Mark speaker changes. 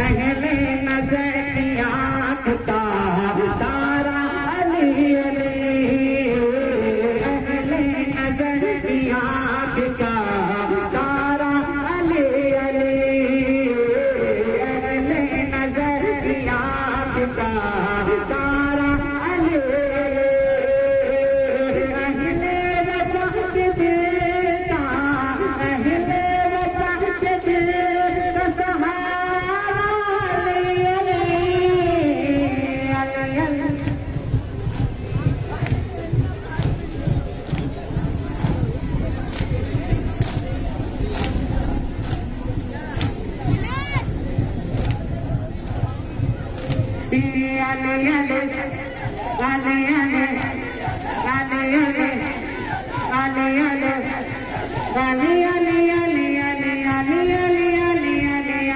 Speaker 1: अहले नजर की आँख का तारा अली अली, अहले नजर की आँख का तारा अली अली, अहले नजर की आँख का तारा अली, अहले वफा के दिल का, अहले वफा के दिल का सहारा Ali Ali Ali Ali. Ali Ali Ali Ali Ali Ali Ali Ali